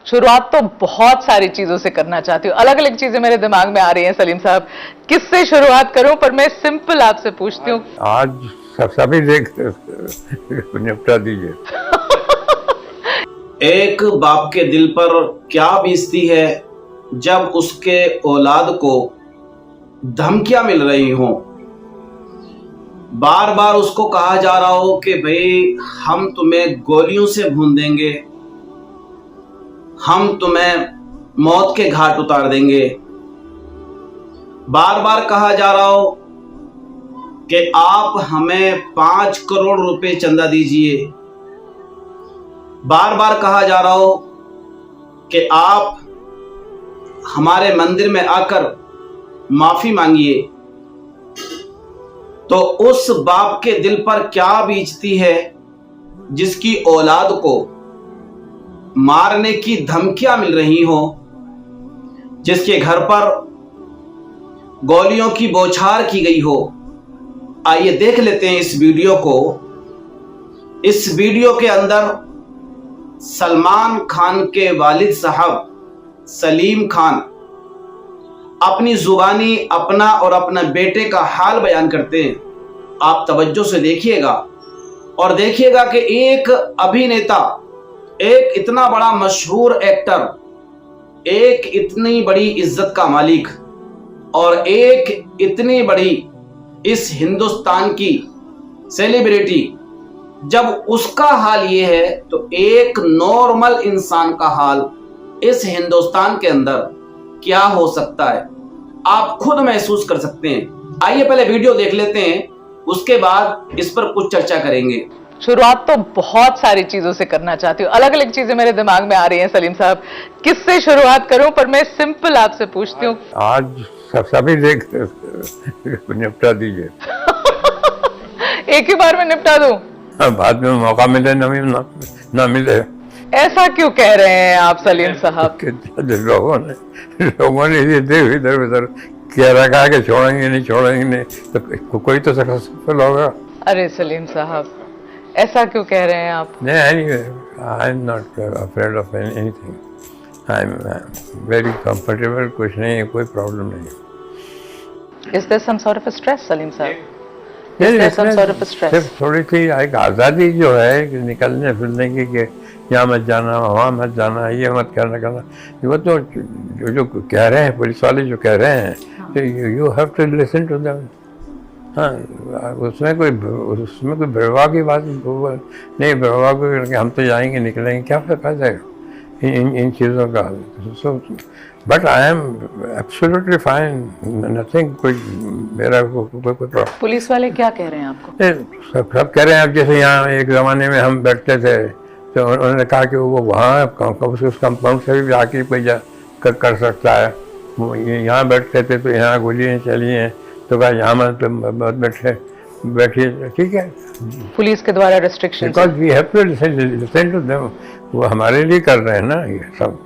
शुरुआत तो बहुत सारी चीजों से करना चाहती हूँ, अलग अलग चीजें मेरे दिमाग में आ रही हैं सलीम साहब, किससे शुरुआत करूं? पर मैं सिंपल आपसे पूछती हूँ। आज सभी देख निपटा दीजिए। एक बाप के दिल पर क्या बीतती है जब उसके औलाद को धमकियां मिल रही हों, बार बार उसको कहा जा रहा हो कि भाई हम तुम्हें गोलियों से भून देंगे, हम तुम्हें मौत के घाट उतार देंगे, बार बार कहा जा रहा हो कि आप हमें 5 करोड़ रुपए चंदा दीजिए, बार बार कहा जा रहा हो कि आप हमारे मंदिर में आकर माफी मांगिए, तो उस बाप के दिल पर क्या बीतती है जिसकी औलाद को मारने की धमकियां मिल रही हो, जिसके घर पर गोलियों की बौछार की गई हो। आइए देख लेते हैं इस वीडियो को। इस वीडियो के अंदर सलमान खान के वालिद साहब सलीम खान अपनी जुबानी अपना और अपने बेटे का हाल बयान करते हैं। आप तवज्जो से देखिएगा और देखिएगा कि एक अभिनेता, एक इतना बड़ा मशहूर एक्टर, एक इतनी बड़ी इज्जत का मालिक और एक इतनी बड़ी इस हिंदुस्तान की सेलिब्रिटी, जब उसका हाल ये है तो एक नॉर्मल इंसान का हाल इस हिंदुस्तान के अंदर क्या हो सकता है, आप खुद महसूस कर सकते हैं। आइए पहले वीडियो देख लेते हैं, उसके बाद इस पर कुछ चर्चा करेंगे। शुरुआत तो बहुत सारी चीजों से करना चाहती हूँ, अलग अलग चीजें मेरे दिमाग में आ रही हैं सलीम साहब, किससे शुरुआत करूं? पर मैं सिंपल आपसे पूछती हूँ। आज सभी देख निपटा दीजिए। एक ही बार में निपटा दूं? बाद में मौका मिले ना मिले। ऐसा क्यों कह रहे हैं आप सलीम साहब? लोगों ने ये इधर उधर कह रखा कि छोड़ेंगे नहीं, तो कोई तो सक्सेसफुल होगा। अरे सलीम साहब, ऐसा क्यों कह रहे हैं आप? नहीं, I am not afraid of anything, I am very comfortable, कुछ नहीं है, कोई प्रॉब्लम नहीं। Is there some sort of a stress, Salim साहब? सिर्फ थोड़ी सी एक आज़ादी जो है कि निकलने फिरने की, कि यहाँ मत जाना, वहाँ मत जाना, ये मत करना, वो तो जो कह रहे हैं पुलिस वाले जो कह रहे हैं, you have to listen to them. हाँ, उसमें कोई बेवफा की बात नहीं, बेवफा को हम तो जाएंगे निकलेंगे, क्या फायदा है इन चीज़ों का। But I am absolutely fine, nothing, कोई मेरा कोई प्रॉब्लम। पुलिस वाले क्या कह रहे हैं आपको? सब कह रहे हैं। अब जैसे यहाँ एक ज़माने में हम बैठते थे तो उन्होंने कहा कि वो वहाँ उस कंपाउंड से भी आके कोई कर सकता है। वो यहाँ बैठते थे तो यहाँ गोलियाँ चली हैं, तो कहा यहाँ मत बैठिए, ठीक है। पुलिस के द्वारा restriction, because we have to listen to them, वो हमारे लिए कर रहे हैं ना ये सब।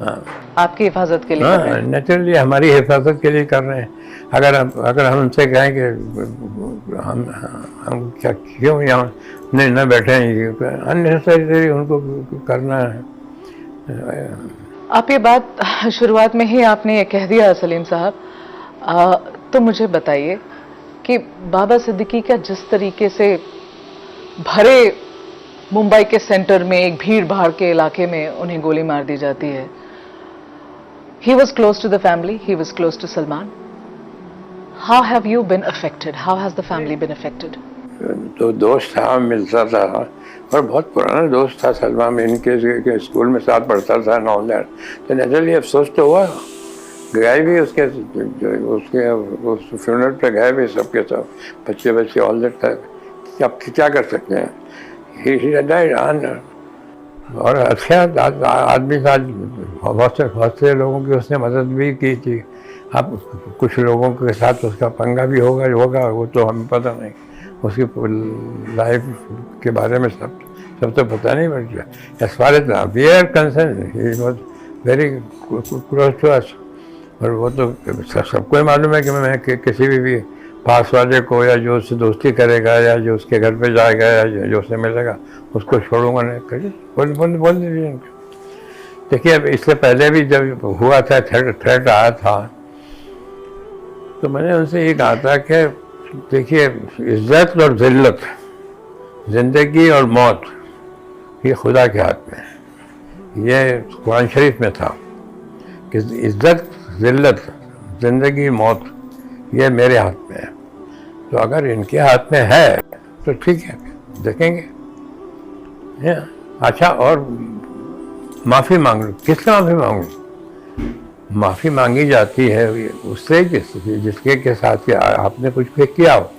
हाँ, आपकी हिफाजत के लिए। हाँ, नेचुरली हमारी हिफाजत के लिए कर रहे हैं। अगर हम उनसे कहें कि हम क्या क्यों यहाँ नहीं न बैठे हैं, अननेसेसरी उनको करना है। आप ये बात शुरुआत में ही आपने ये कह दिया सलीम साहब, तो मुझे बताइए कि बाबा सिद्दीकी का जिस तरीके से भरे मुंबई के सेंटर में एक भीड़ भाड़ के इलाके में उन्हें गोली मार दी जाती है, he was close to the family, he was close to Salman. How have you been affected? How has the family been affected? तो दोस्त था, मिलता था और बहुत पुराना दोस्त था सलमान, इनके स्कूल में साथ पढ़ता था नॉलेज, तो नेचुरली अफसोस तो हुआ। गए भी उसके उस फ्यूनरल पे गए भी सबके सब, बच्चे ऑल दैट टाइम। अब क्या कर सकते हैं, ही डाइड। और अच्छा आदमी था, बहुत से लोगों की उसने मदद भी की थी। अब कुछ लोगों के साथ उसका पंगा भी होगा, वो तो हमें पता नहीं, उसकी लाइफ के बारे में सब तो पता नहीं but as far as we are concerned, he was very close to us. और वो तो सबको ही मालूम है कि मैं किसी भी पास वाले को या जो उससे दोस्ती करेगा या जो उसके घर पे जाएगा या जो उससे मिलेगा उसको छोड़ूंगा नहीं। बोल दीजिए उनको। देखिए इससे पहले भी जब हुआ था थ्रेट आया था तो मैंने उनसे ये कहा था कि देखिए इज्जत और जिल्लत, जिंदगी और मौत ये खुदा के हाथ में है। ये कुरान शरीफ में था कि इज्जत, जिल्लत, जिंदगी, मौत ये मेरे हाथ में है। तो अगर इनके हाथ में है तो ठीक है, देखेंगे। अच्छा, और माफ़ी मांग लो। किससे माफ़ी मांगू? माफ़ी मांगी जाती है उससे जिसके के साथ आपने कुछ भी किया हो।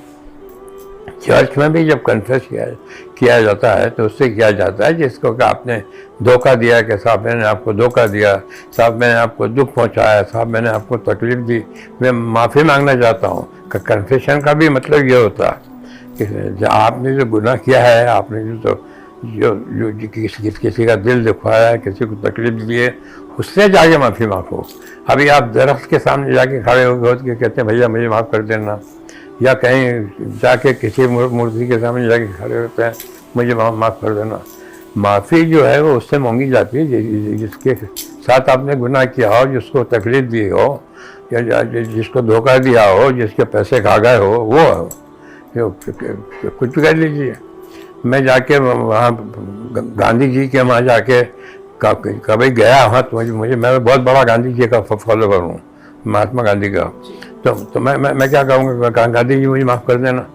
चर्च में भी जब कन्फेस किया जाता है तो उससे किया जाता है जिसको कि आपने धोखा दिया, कि साहब मैंने आपको धोखा दिया, साहब मैंने आपको दुख पहुंचाया, साहब मैंने आपको तकलीफ दी, मैं माफ़ी मांगना चाहता हूँ। कन्फेशन का भी मतलब ये होता है कि आपने जो गुनाह किया है, आपने जो किसी का दिल दुखाया है, किसी को तकलीफ दी है, उससे जाके माफ़ी मांगो। अभी आप दरख्त के सामने जाके खड़े हो के कहते हैं भैया मुझे माफ़ कर देना, या कहीं जाके किसी मूर्ति के सामने जाके खड़े होते हैं मुझे माफ़ कर देना। माफ़ी जो है वो उससे मांगी जाती है जिसके साथ आपने गुनाह किया हो, जिसको तकलीफ दी हो, या जिसको धोखा दिया हो, जिसके पैसे खा गए हो, वो कुछ कर लीजिए। मैं जाके वहाँ गांधी जी के वहाँ जाके कभी गया वहाँ तो मुझे मैं बहुत बड़ा गांधी जी का फॉलोवर हूँ, महात्मा गांधी का। तो मैं क्या कहूँगा, गांधी जी मुझे माफ़ कर देना।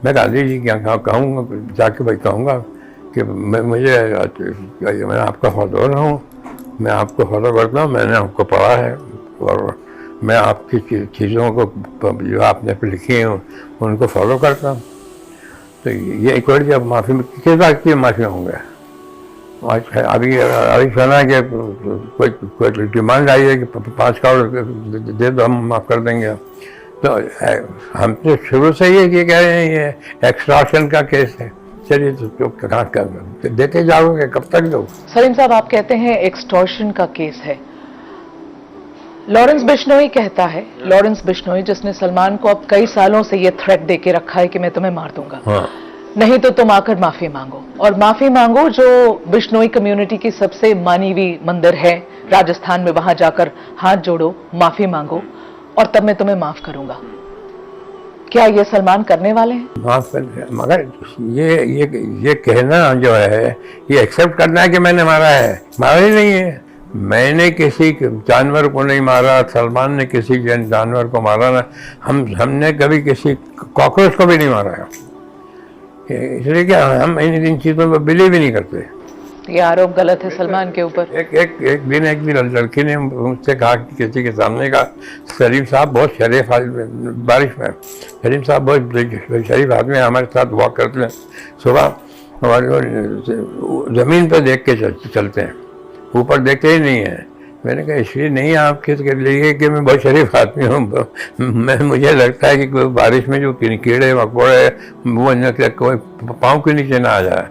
मैं गांधी जी क्या कहूँगा, जाके भाई कहूँगा कि मैं आपका फॉलोवर हूँ, मैं आपको फॉलो करता हूँ, मैंने आपको पढ़ा है और मैं आपकी चीज़ों को जो आपने लिखी हैं उनको फॉलो करता हूँ। तो ये एक बार जब माफ़ी किस बात की माफ़ी मांगूंगा? अभी सुना कि कोई डिमांड आई है कि 5 करोड़ दे दो, हम माफ़ कर देंगे। तो हम तो शुरू से ये कह रहे हैं ये एक्सटॉर्शन का केस है। चलिए तो कहाँ कर देते जाओगे, कब तक दो? सलीम साहब, आप कहते हैं एक्सटॉर्शन का केस है। लॉरेंस बिश्नोई कहता है, लॉरेंस बिश्नोई जिसने सलमान को अब कई सालों से ये थ्रेट दे के रखा है कि मैं तुम्हें मार दूंगा, हाँ। नहीं तो तुम आकर माफी मांगो, और माफी मांगो जो बिश्नोई कम्युनिटी की सबसे मानी हुई मंदिर है राजस्थान में, वहां जाकर हाथ जोड़ो, माफी मांगो और तब मैं तुम्हें माफ करूंगा। क्या ये सलमान करने वाले हैं? माफ कर, मगर ये कहना जो है ये एक्सेप्ट करना है कि मैंने मारा है। मारा ही नहीं है, मैंने किसी जानवर को नहीं मारा, सलमान ने किसी जानवर को मारा ना, हमने कभी किसी कॉकरोच को भी नहीं मारा है। इसलिए क्या हम इन चीज़ों पर बिलीव भी नहीं करते। ये आरोप गलत है सलमान के ऊपर। एक दिन लड़की ने मुझसे कहा कि किसी के सामने का, सलीम साहब बहुत शरीफ आदमी, बारिश में सलीम साहब बहुत शरीफ आदमी हमारे साथ वॉक करते हैं, सुबह हमारे ज़मीन पर देख के चलते हैं, ऊपर देखते ही नहीं है। मैंने कहा इसलिए नहीं आप किसके लिए कि मैं बहुत शरीफ आदमी हूँ, मुझे लगता है कि कोई बारिश में जो कीड़े मकोड़े वो कोई पाँव के नीचे ना आ जाए,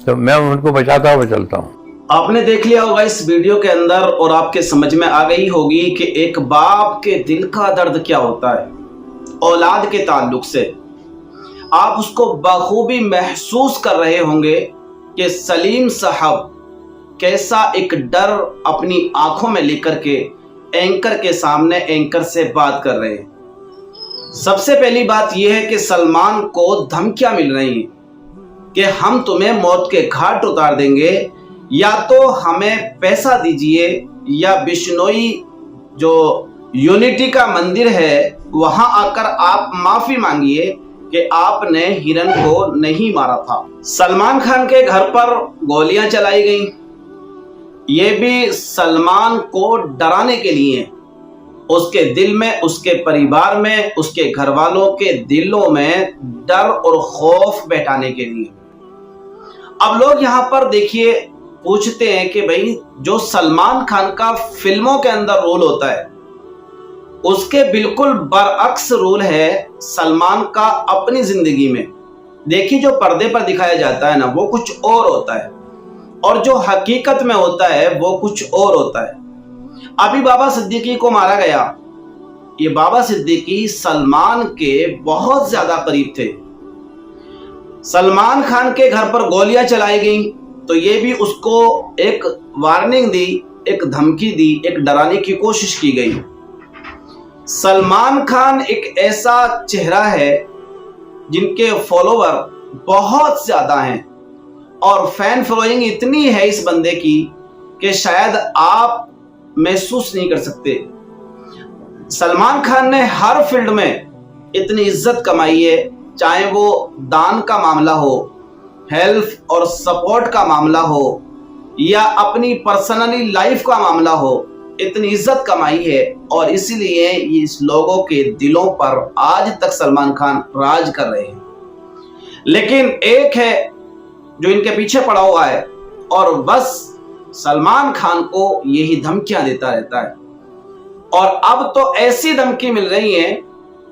तो मैं उनको बचाता हुआ चलता हूँ। आपने देख लिया होगा इस वीडियो के अंदर और आपके समझ में आ गई होगी कि एक बाप के दिल का दर्द क्या होता है औलाद के ताल्लुक से। आप उसको बखूबी महसूस कर रहे होंगे कि सलीम साहब कैसा एक डर अपनी आंखों में लेकर के एंकर के सामने एंकर से बात कर रहे हैं। सबसे पहली बात यह है कि सलमान को धमकियां मिल रही हैं कि हम तुम्हें मौत के घाट उतार देंगे, या तो हमें पैसा दीजिए या बिश्नोई जो यूनिटी का मंदिर है वहां आकर आप माफी मांगिए कि आपने हिरन को नहीं मारा था। सलमान खान के घर पर गोलियां चलाई गईं, ये भी सलमान को डराने के लिए, उसके दिल में, उसके परिवार में, उसके घर वालों के दिलों में डर और खौफ बैठाने के लिए। अब लोग यहां पर देखिए पूछते हैं कि भाई जो सलमान खान का फिल्मों के अंदर रोल होता है उसके बिल्कुल बरअक्स रोल है सलमान का अपनी जिंदगी में। देखिए जो पर्दे पर दिखाया जाता है ना वो कुछ और होता है और जो हकीकत में होता है वो कुछ और होता है। अभी बाबा सिद्दीकी को मारा गया, ये बाबा सिद्दीकी सलमान के बहुत ज्यादा करीब थे। सलमान खान के घर पर गोलियां चलाई गई तो ये भी उसको एक वार्निंग दी एक धमकी दी, एक डराने की कोशिश की गई। सलमान खान एक ऐसा चेहरा है जिनके फॉलोवर बहुत ज्यादा हैं और फैन फॉलोइंग इतनी है इस बंदे की कि शायद आप महसूस नहीं कर सकते। सलमान खान ने हर फील्ड में इतनी इज्जत कमाई है, चाहे वो दान का मामला हो, हेल्प और सपोर्ट का मामला हो या अपनी पर्सनली लाइफ का मामला हो, इतनी इज्जत कमाई है और इसीलिए इस लोगों के दिलों पर आज तक सलमान खान राज कर रहे हैं। लेकिन एक है जो इनके पीछे पड़ा हुआ है और बस सलमान खान को यही धमकियां देता रहता है और अब तो ऐसी धमकी मिल रही है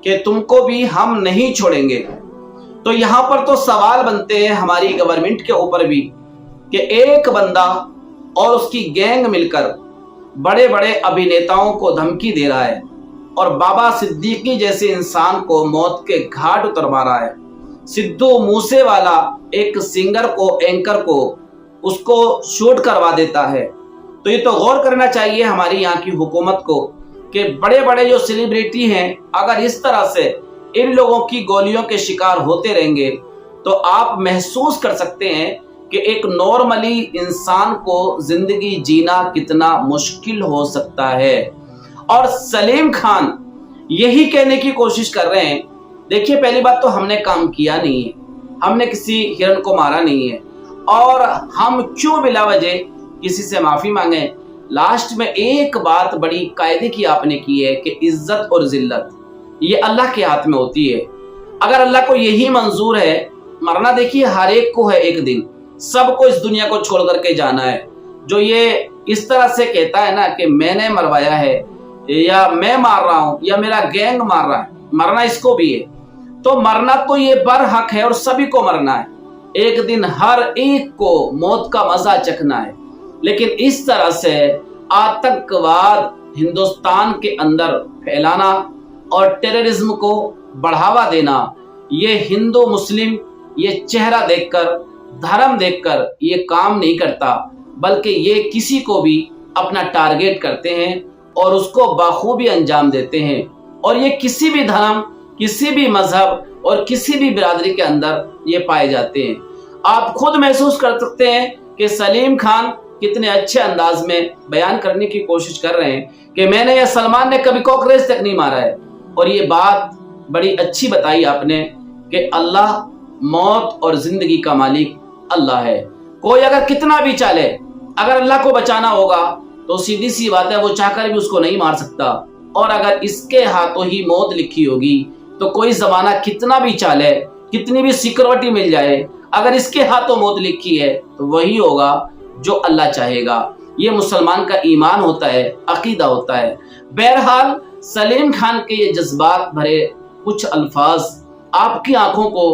कि तुमको भी हम नहीं छोड़ेंगे। तो यहां पर तो सवाल बनते हैं हमारी गवर्नमेंट के ऊपर भी कि एक बंदा और उसकी गैंग मिलकर बड़े बड़े अभिनेताओं को धमकी दे रहा है और बाबा सिद्दीकी जैसे इंसान को मौत के घाट उतरवा रहा है। सिद्धू मूसेवाला एक सिंगर को, एंकर को, उसको शूट करवा देता है। तो ये तो गौर करना चाहिए हमारी यहाँ की हुकूमत को कि बड़े बड़े जो सेलिब्रिटी हैं अगर इस तरह से इन लोगों की गोलियों के शिकार होते रहेंगे तो आप महसूस कर सकते हैं कि एक नॉर्मली इंसान को जिंदगी जीना कितना मुश्किल हो सकता है। और सलीम खान यही कहने की कोशिश कर रहे हैं, देखिए पहली बात तो हमने काम किया नहीं है, हमने किसी हिरन को मारा नहीं है और हम क्यों बिला वजह किसी से माफी मांगे। लास्ट में एक बात बड़ी कायदे की आपने की है कि इज्जत और जिल्लत ये अल्लाह के हाथ में होती है। अगर अल्लाह को यही मंजूर है, मरना देखिए हर एक को है, एक दिन सबको इस दुनिया को छोड़ करके जाना है। जो ये इस तरह से कहता है ना कि मैंने मरवाया है या मैं मार रहा हूं या मेरा गैंग मार रहा है, मरना इसको भी है। तो मरना तो ये बरहक है और सभी को मरना है, एक दिन हर एक को मौत का मजा चखना है। लेकिन इस तरह से आतंकवाद हिंदुस्तान के अंदर फैलाना और टेररिज्म को बढ़ावा देना, ये हिंदू मुस्लिम ये चेहरा देखकर, धर्म देखकर ये काम नहीं करता, बल्कि ये किसी को भी अपना टारगेट करते हैं और उसको बखूबी अंजाम देते हैं। और ये किसी भी धर्म, किसी भी मजहब और किसी भी बिरादरी के अंदर ये पाए जाते हैं। आप खुद महसूस कर सकते हैं कि सलीम खान कितने अच्छे अंदाज में बयान करने की कोशिश कर रहे हैं कि मैंने या सलमान ने कभी कॉकरोच तक नहीं मारा है। और ये बात बड़ी अच्छी बताई आपने कि अल्लाह मौत और जिंदगी का मालिक अल्लाह है। कोई अगर कितना भी चाले, अगर अल्लाह को बचाना होगा तो सीधी सी बात है वो चाहकर भी उसको नहीं मार सकता। और अगर इसके हाथों ही मौत लिखी होगी तो कोई जमाना कितना भी चाले, कितनी भी सिक्योरिटी मिल जाए, अगर इसके हाथों मौत लिखी है तो वही होगा जो अल्लाह चाहेगा। ये मुसलमान का ईमान होता है, अकीदा होता है। बहरहाल सलीम खान के ये जज्बात भरे कुछ अल्फाज आपकी आंखों को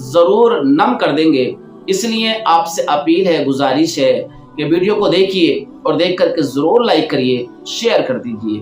जरूर नम कर देंगे, इसलिए आपसे अपील है, गुजारिश है कि वीडियो को देखिए और देख करके जरूर लाइक करिए, शेयर कर दीजिए।